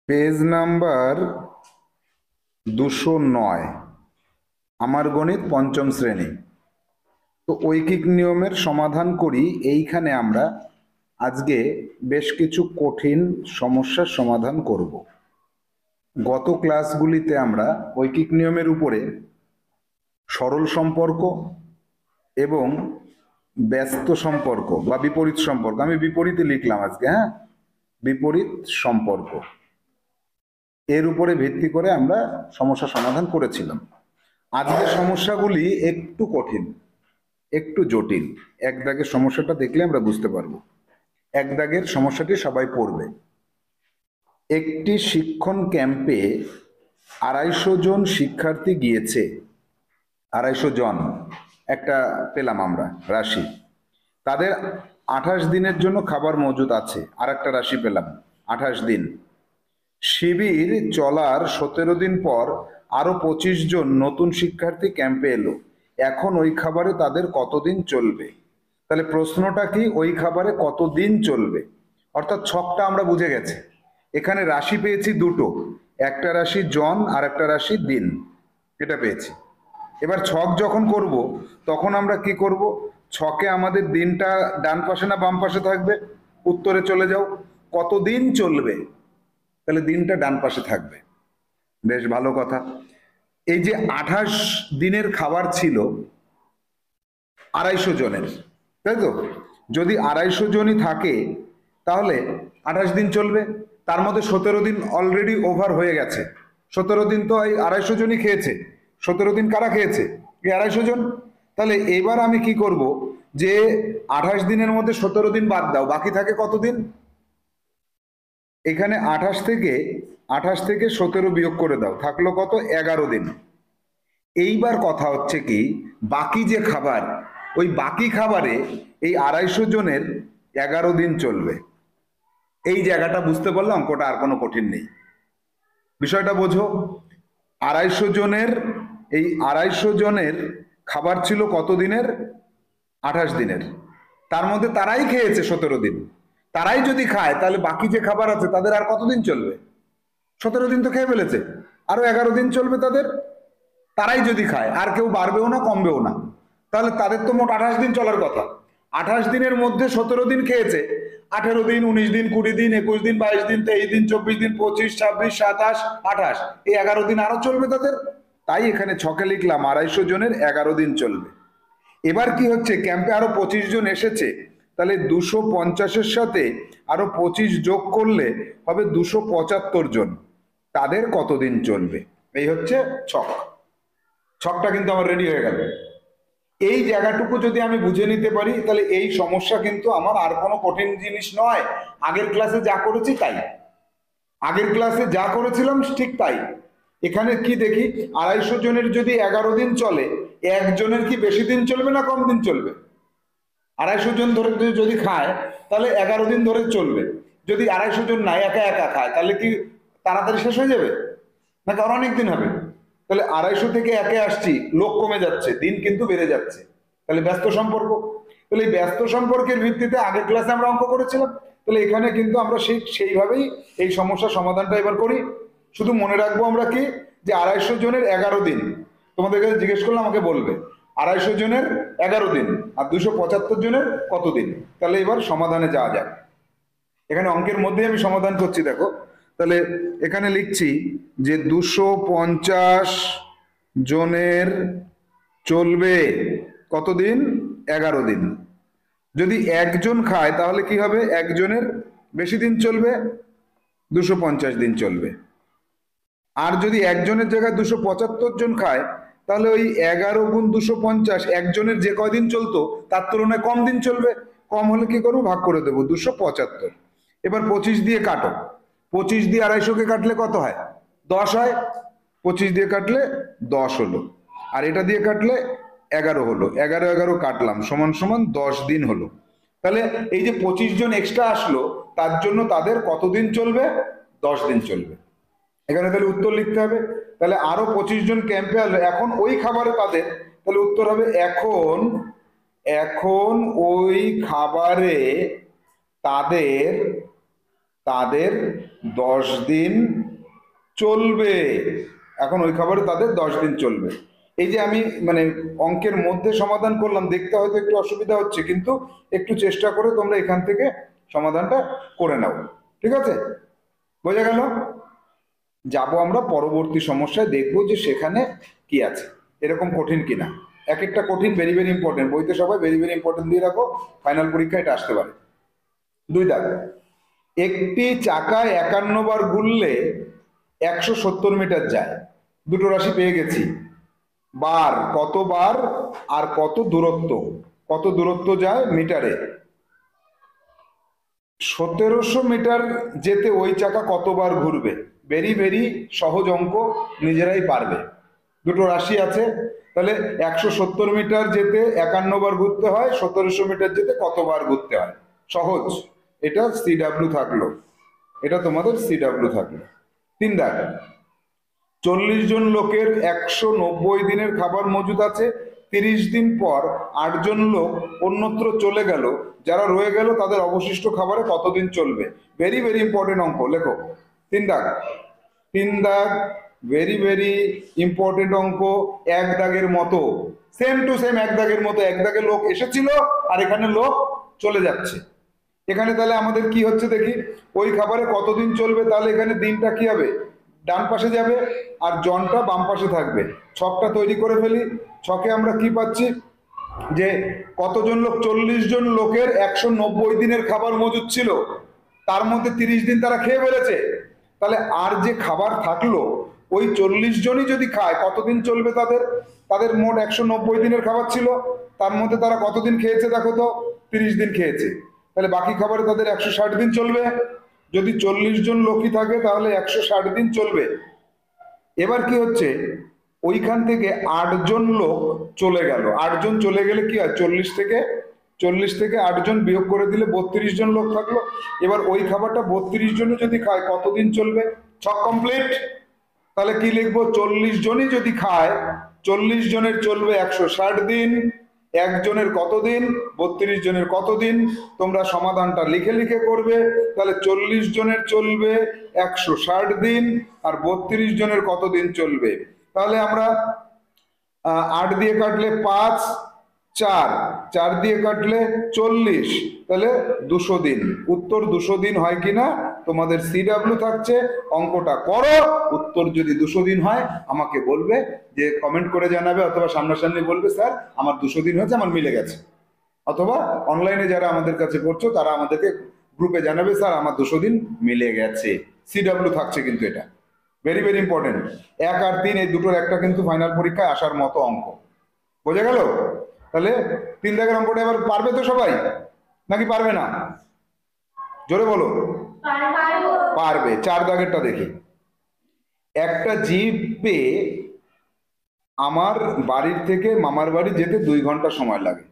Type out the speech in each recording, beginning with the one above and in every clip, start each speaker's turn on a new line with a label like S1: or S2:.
S1: Page number 209। আমার গণিত পঞ্চম শ্রেণী। তো ঐকিক নিয়মের সমাধান করি। এইখানে আমরা আজকে বেশ কিছু কঠিন সমস্যার সমাধান করব। গত ক্লাসগুলিতে আমরা ঐকিক নিয়মের উপরে সরল সম্পর্ক এবং ব্যস্ত সম্পর্ক বা বিপরীত সম্পর্ক, আমি বিপরীতে লিখলাম আজকে, হ্যাঁ, বিপরীত সম্পর্ক, এর উপরে ভিত্তি করে আমরা সমস্যা সমাধান করেছিলাম। আজকের সমস্যাগুলি একটু কঠিন, একটু জটিল। এক দাগের সমস্যাটা দেখলে আমরা বুঝতে পারবো। এক দাগের সমস্যাটি সবাই পড়বে। একটি শিক্ষণ ক্যাম্পে 250 জন শিক্ষার্থী গিয়েছে। 250 জন একটা পেলাম আমরা রাশি। তাদের 28 দিনের জন্য খাবার মজুদ আছে, আর একটা রাশি পেলাম 28 দিন। শিবির চলার 17 দিন পর আরো 25 জন নতুন শিক্ষার্থী ক্যাম্পে এলো। এখন ওই খাবারে তাদের কতদিন চলবে? তাহলে প্রশ্নটা কি, ওই খাবারে কতদিন চলবে? অর্থাৎ ছকটা আমরা বুঝে গেছি। এখানে রাশি পেয়েছি দুটো, একটা রাশি জন আর একটা রাশি দিন, এটা পেয়েছি। এবার ছক যখন করব তখন আমরা কি করব, ছকে আমাদের দিনটা ডান পাশে না বাম পাশে থাকবে? উত্তরে চলে যাও, কতদিন চলবে, তাহলে দিনটা ডান পাশে থাকবে। বেশ ভালো কথা। এই যে 28 দিনের খাবার ছিল 250 জনের, তাই তো? যদি 250 জনই থাকে তাহলে 28 দিন চলবে। তার মধ্যে 17 দিন অলরেডি ওভার হয়ে গেছে। 17 দিন তো এই 250 জনই খেয়েছে। 17 দিন কারা খেয়েছে? এই 250 জন। তাহলে এবার আমি কি করব, যে 28 দিনের মধ্যে 17 দিন বাদ দাও, বাকি থাকে কতদিন? এখানে 28 থেকে 17 বিয়োগ করে দাও, থাকলো কত? 11 দিন। এইবার কথা হচ্ছে কি, বাকি যে খাবার, ওই বাকি খাবারে এই 250 জনের 11 দিন চলবে। এই জায়গাটা বুঝতে পারলে অঙ্কটা আর কোনো কঠিন নেই। বিষয়টা বোঝো। 250 জনের, এই 250 জনের খাবার ছিল কত দিনের? 28 দিনের। তার মধ্যে তারাই খেয়েছে 17 দিন। তারাই যদি খায় তাহলে বাকি যে খাবার আছে তাদের আর কতদিন চলবে? 17 দিন তো খেয়ে ফেলেছে, আরো 11 দিন চলবে তাদের। তারাই যদি খায়, আর কেউ বাড়বেও না কমবেও না, তাহলে তাদের তো মোট 28 দিন চলার কথা। 28 দিনের মধ্যে 17 দিন খেয়েছে, 18 দিন, 19 দিন, 20 দিন, 21 দিন, 22 দিন, 23 দিন, 24 দিন, 25, 26, 27, 28, এই 11 দিন আরো চলবে তাদের। তাই এখানে ছকে লিখলাম 250 জনের 11 দিন চলবে। এবার কি হচ্ছে, ক্যাম্পে আরো 25 জন এসেছে, তাহলে 250-এর সাথে আরো 25 যোগ করলে হবে 275 জন। তাদের কতদিন চলবে? এই হচ্ছে ছক। ছকটা কিন্তু আমার রেডি হয়ে গেল। এই জায়গাটুকু যদি আমি বুঝে নিতে পারি তাহলে এই সমস্যা কিন্তু আমার আর কোনো কঠিন জিনিস নয়। আগের ক্লাসে যা করেছি তাই, আগের ক্লাসে যা করেছিলাম ঠিক তাই। এখানে কি দেখি, 250 জনের যদি 11 দিন চলে, একজনের কি বেশি দিন চলবে না কম দিন চলবে? 250 জন ধরে যদি খায় তাহলে 11 দিন ধরে চলবে। যদি 250 জন না একা একা খায় তাহলে কি তাড়াতাড়ি শেষ হয়ে যাবে, নাকি আরো অনেক দিন হবে? তাহলে 250 থেকে একে আসছি, লোক কমে যাচ্ছে, দিন কিন্তু বেড়ে যাচ্ছে। তাহলে ব্যস্ত সম্পর্ক। তাহলে এই ব্যস্ত সম্পর্কের ভিত্তিতে আগের ক্লাসে আমরা অঙ্ক করেছিলাম। তাহলে এখানে কিন্তু আমরা সেইভাবেই এই সমস্যার সমাধানটা এবার করি। শুধু মনে রাখবো আমরা কি, যে 250 জনের 11 দিন, তোমাদের কাছে জিজ্ঞেস করলে আমাকে বলবে 250 জনের 11 দিন আর 275 জনের কত দিন। তাহলে এবার সমাধানে যাওয়া যাক। এখানে অঙ্কের মধ্যে আমি সমাধান করছি, দেখো। তাহলে এখানে লিখছি যে 250 জনের চলবে কতদিন? 11 দিন। যদি একজন খায় তাহলে কি হবে, একজনের বেশি দিন চলবে, 250 দিন চলবে। আর যদি একজনের জায়গায় 275 জন খায় তাহলে ওই 11 গুণ 250, একজনের যে কয়দিন চলতো তার তুলনায় কম দিন চলবে। কম হলে কি করবো, ভাগ করে দেবো 275। এবার 25 দিয়ে কাটো, 25 দিয়ে 250 কে কাটলে কত হয়? 10 হয়। 25 দিয়ে কাটলে 10 হলো, আর এটা দিয়ে কাটলে 11 হলো। 11 11 কাটলাম, সমান সমান 10 দিন হলো। তাহলে এই যে 25 জন এক্সট্রা আসলো, তার জন্য তাদের কতদিন চলবে? 10 দিন চলবে। এখানে তাহলে উত্তর লিখতে হবে। তাহলে আরো 25 জন ক্যাম্পে এলো, এখন ওই খাবারে তাদের, তাহলে উত্তর হবে এখন, এখন ওই খাবারে তাদের তাদের 10 দিন চলবে। এখন ওই খাবারে তাদের 10 দিন চলবে। এই যে আমি মানে অঙ্কের মধ্যে সমাধান করলাম, দেখতে হয়তো একটু অসুবিধা হচ্ছে, কিন্তু একটু চেষ্টা করে তোমরা এখান থেকে সমাধানটা করে নাও, ঠিক আছে? বোঝা গেল? যাবো আমরা পরবর্তী সমস্যায়, দেখবো যে সেখানে কি আছে, এরকম কঠিন কিনা। এক একটা কঠিন, ভেরি ভেরি ইম্পর্টেন্ট, বইতে সবাই ভেরি ভেরি ইম্পর্টেন্ট দিয়ে রাখো, ফাইনাল পরীক্ষায় এটা আসতে পারে। 2 দাগ, একটি চাকায় 51 বার ঘুরলে 170 মিটার যায়। দুটো রাশি পেয়ে গেছি, বার কতবার আর কত দূরত্ব, কত দূরত্ব যায় মিটারে। 1700 মিটার যেতে ওই চাকা কতবার ঘুরবে? ভেরি ভেরি সহজ অঙ্ক, নিজেরাই পারবে। দুটো রাশি আছে, তাহলে 170 মিটার যেতে 51 বার ঘুরতে হয়, 1700 মিটার যেতে কতবার ঘুরতে হয়, সহজ। এটা সিডাব্লিউ থাকলো, এটা তোমাদের সিডাব্লিউ থাকলো। 3 দাগ, 40 জন লোকের 190 দিনের খাবার মজুদ আছে। 30 দিন পর 8 জন লোক অন্যত্র চলে গেল, যারা রয়ে গেল তাদের অবশিষ্ট খাবারে কতদিন চলবে? ভেরি ভেরি ইম্পর্টেন্ট অঙ্ক, লেখো। 3 দাগ, 3 দাগ, ভেরি ভেরি ইম্পর্টেন্ট অঙ্ক, 1 দাগের মতো, সেম টু সেম 1 দাগের মতো। 1 দাগে লোক এসেছিল আর এখানে লোক চলে যাচ্ছে। এখানে তাহলে আমাদের কি হচ্ছে দেখি, ওই খাবারে কতদিন চলবে, তাহলে এখানে দিনটা কি হবে, ডান পাশে যাবে আর জনটা বাম পাশে থাকবে। ছকটা তৈরি করে ফেলি। ছকে আমরা কি পাচ্ছি, যে কতজন লোক, 40 জন লোকের 190 দিনের খাবার মজুদ ছিল, তার মধ্যে 30 দিন তারা খেয়ে ফেলেছে। তাহলে আর যে খাবার থাকলো, ওই 40 জনই যদি খায় কতদিন চলবে তাদের? তাদের মোট 190 দিনের খাবার ছিল, তার মধ্যে তারা কতদিন খেয়েছে দেখো তো, 30 দিন খেয়েছে। তাহলে বাকি খাবারে তাদের 160 দিন চলবে। যদি 40 জন লোকই থাকে তাহলে 160 দিন চলবে। এবার কি হচ্ছে, ওইখান থেকে 8 জন লোক চলে গেল। 8 জন চলে গেলে কি হয়, 40 থেকে 8 জন বিয়োগ করে দিলে 32 জন লোক থাকলো। এবার ওই খাবারটা 32 জনই যদি খায় কতদিন চলবে? ছক কমপ্লিট। তাহলে কি লিখবো, 40 জনই যদি খায়, 40 জনের চলবে 160 দিন, একজনের কতদিন, 32 জনের কতদিন। তোমরা সমাধানটা লিখে লিখে করবে। তাহলে 40 জনের চলবে 160 দিন আর 32 জনের কতদিন চলবে। তাহলে আমরা 8 দিয়ে কাটলে 5, 4, 4 দিয়ে কাটলে 40, তাহলে 200 দিন। উত্তর 200 দিন হয় কিনা তোমাদের সিডাব্লিউ থাকছে, অঙ্কটা করো। উত্তর যদি 200 দিন হয় আমাকে বলবে, যে কমেন্ট করে জানাবে, অথবা সামনাসামনি বলবে স্যার আমার 200 দিন হয়েছে, আমার মিলে গেছে। অথবা অনলাইনে যারা আমাদের কাছে পড়ছো তারা আমাদেরকে গ্রুপে জানাবে, স্যার আমার 200 দিন মিলে গেছে। সিডাব্লিউ থাকছে কিন্তু এটা ভেরি ভেরি ইম্পর্টেন্ট। 1 আর 3 এই দুটোর একটা কিন্তু ফাইনাল পরীক্ষায় আসার মতো অঙ্ক। বোঝা গেল? তাহলে 3 দাগের অঙ্কটা এবার পারবে তো সবাই, নাকি পারবে না? জোরে বলো। পারবে। 4 দাগেরটা দেখি। একটা জিপে আমার বাড়ির থেকে মামার বাড়ি যেতে 2 ঘন্টা সময় লাগে।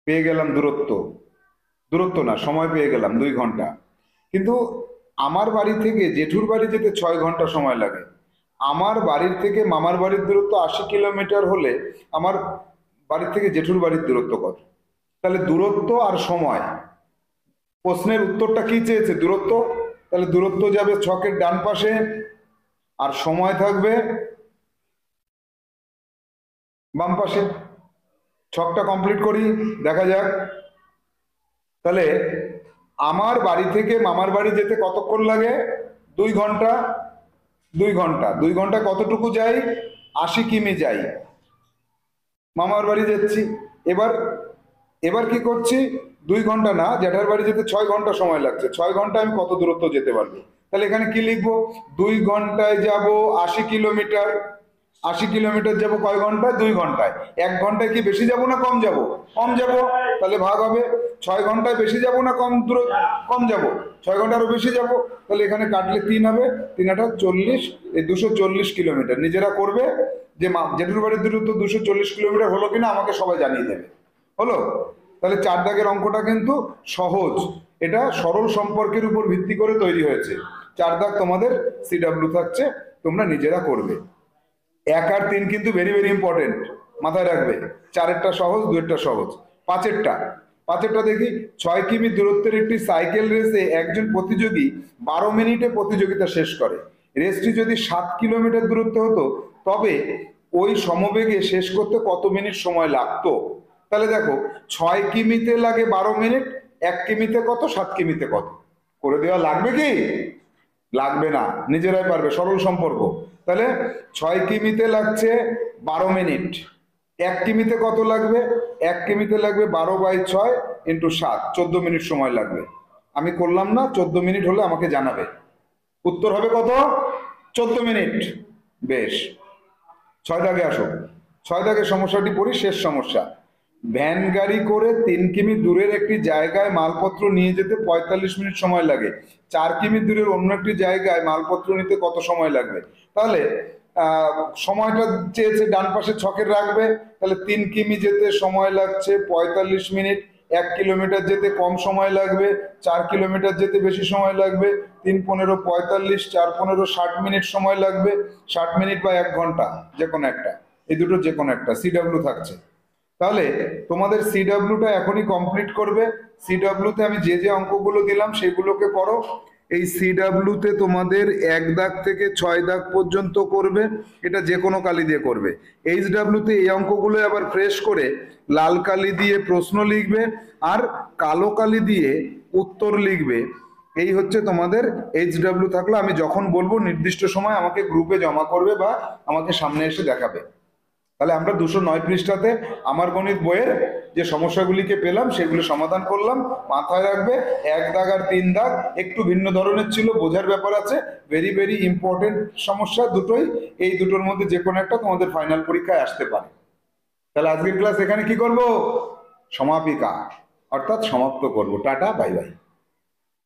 S1: পেয়ে গেলাম দূরত্ব, দূরত্ব না সময় পেয়ে গেলাম 2 ঘন্টা। কিন্তু আমার বাড়ি থেকে জেঠুর বাড়ি যেতে 6 ঘন্টা সময় লাগে। আমার বাড়ির থেকে মামার বাড়ির দূরত্ব 80 কিলোমিটার হলে আমার বাড়ির থেকে জেঠুর বাড়ির দূরত্ব কত? তাহলে দূরত্ব আর সময়, প্রশ্নের উত্তরটা কি চেয়েছে, দূরত্ব। তাহলে দূরত্ব যাবে ছকের ডান পাশে আর সময় থাকবে বাম পাশে। ছকটা কমপ্লিট করি, দেখা যাক। তাহলে আমার বাড়ি থেকে মামার বাড়ি যেতে কতক্ষণ লাগে? 2 ঘন্টা। 2 ঘন্টা, 2 ঘন্টা কতটুকু যাই? 80 কিমি যাই, মামার বাড়ি যাচ্ছি। এবার এবার কি করছি, 2 ঘন্টা না, জ্যাঠার বাড়ি যেতে 6 ঘন্টা সময় লাগছে। 6 ঘন্টা আমি কত দূরত্ব যেতে পারবো? তাহলে এখানে কি লিখবো, 2 ঘন্টায় যাব 80 কিলোমিটার। 80 কিলোমিটার যাবো কয় ঘন্টায়? 2 ঘন্টায়। 1 ঘন্টায় কি বেশি যাব না কম যাব? কম যাব। তাহলে ভাগ হবে, 6 ঘন্টায় বেশি যাব না কম দূর, কম যাব। 6 ঘন্টা আরো বেশি যাব। তাহলে এখানে কাটলে 3 হবে, 3 8 40, এই 240 কিলোমিটার। নিজেরা করবে যে জেঠুর বাড়ির দূরত্ব 240 কিলোমিটার হলো কিনা আমাকে সবাই জানিয়ে দেবে। হলো? তাহলে 4 দাগের অঙ্কটা কিন্তু সহজ, এটা সরল সম্পর্কের উপর ভিত্তি করে তৈরি হয়েছে। 4 দাগ তোমাদের সিডাব্লিউ থাকছে, তোমরা নিজেরা করবে। 1 আর 3 কিন্তু ভেরি ভেরি ইম্পর্টেন্ট, মাথায় রাখবে। 4এরটা সহজ, 2এরটা সহজ। 5এরটা, পাঁচেরটা দেখি। 6 কিমি দূরত্বের একটি সাইকেল রেসে একজন প্রতিযোগী 12 মিনিটে প্রতিযোগিতা শেষ করে। রেসটি যদি 7 কিলোমিটার দূরত্বে হতো তবে ওই সমবেগে শেষ করতে কত মিনিট সময় লাগতো? তাহলে দেখো, 6 কিমিতে লাগে 12 মিনিট, 1 কিমিতে কত, 7 কিমিতে কত, করে দেওয়া লাগবে কি? লাগবে না, নিজেরাই পারবে, সরল সম্পর্ক। তাহলে 6 কিমিতে লাগছে 12 মিনিট, 1 কিমিতে কত লাগবে? 1 কিমিতে লাগবে 12/6 ইন্টু 7, 14 মিনিট সময় লাগবে। আমি করলাম না, 14 মিনিট হলে আমাকে জানাবে। উত্তর হবে কত? 14 মিনিট। বেশ, 6 দাগে আসো। 6 দাগের সমস্যাটি পড়ি, শেষ সমস্যা। ভ্যান গাড়ি করে 3 কিমি দূরের একটি জায়গায় মালপত্র নিয়ে যেতে 45 মিনিট সময় লাগে। 4 কিমি দূরের অন্য একটি জায়গায় মালপত্র নিতে কত সময় লাগবে? তাহলে সময়টা চেয়েছে ডান পাশে ছকের রাখবে। তাহলে 3 কিমি যেতে সময় লাগছে 45 মিনিট, 1 কিলোমিটার যেতে কম সময় লাগবে, 4 কিলোমিটার যেতে বেশি সময় লাগবে। 3×15 45, 4×15 60 মিনিট সময় লাগবে। 60 মিনিট বা 1 ঘন্টা, যে কোনো একটা, এই দুটো যে কোনো একটা। সিডাব্লিউ থাকছে। তাহলে তোমাদের সিডাব্লিউটা এখনই কমপ্লিট করবে। সিডাব্লিউতে আমি যে যে অঙ্কগুলো দিলাম সেগুলোকে করো। এই সিডাব্লিউতে তোমাদের 1 দাগ থেকে 6 দাগ পর্যন্ত করবে, এটা যে কোনো কালি দিয়ে করবে। এইচডাব্লিউতে এই অঙ্কগুলো আবার ফ্রেশ করে লাল কালি দিয়ে প্রশ্ন লিখবে আর কালো কালি দিয়ে উত্তর লিখবে। এই হচ্ছে তোমাদের এইচডাব্লিউ। থাকলো, আমি যখন বলবো নির্দিষ্ট সময় আমাকে গ্রুপে জমা করবে বা আমাকে সামনে এসে দেখাবে। তাহলে আমরা 209 পৃষ্ঠাতে আমার গণিত বইয়ের যে সমস্যাগুলিকে পেলাম সেগুলো সমাধান করলাম। মাথায় রাখবে, 1 দাগ আর 3 দাগ একটু ভিন্ন ধরনের ছিল, বোঝার ব্যাপার আছে। ভেরি ভেরি ইম্পর্টেন্ট সমস্যা দুটোই, এই দুটোর মধ্যে যে কোনো একটা তোমাদের ফাইনাল পরীক্ষায় আসতে পারে। তাহলে আজকের ক্লাস এখানে কি করব? সমাপিকা, অর্থাৎ সমাপ্ত করব। Tata, bye bye.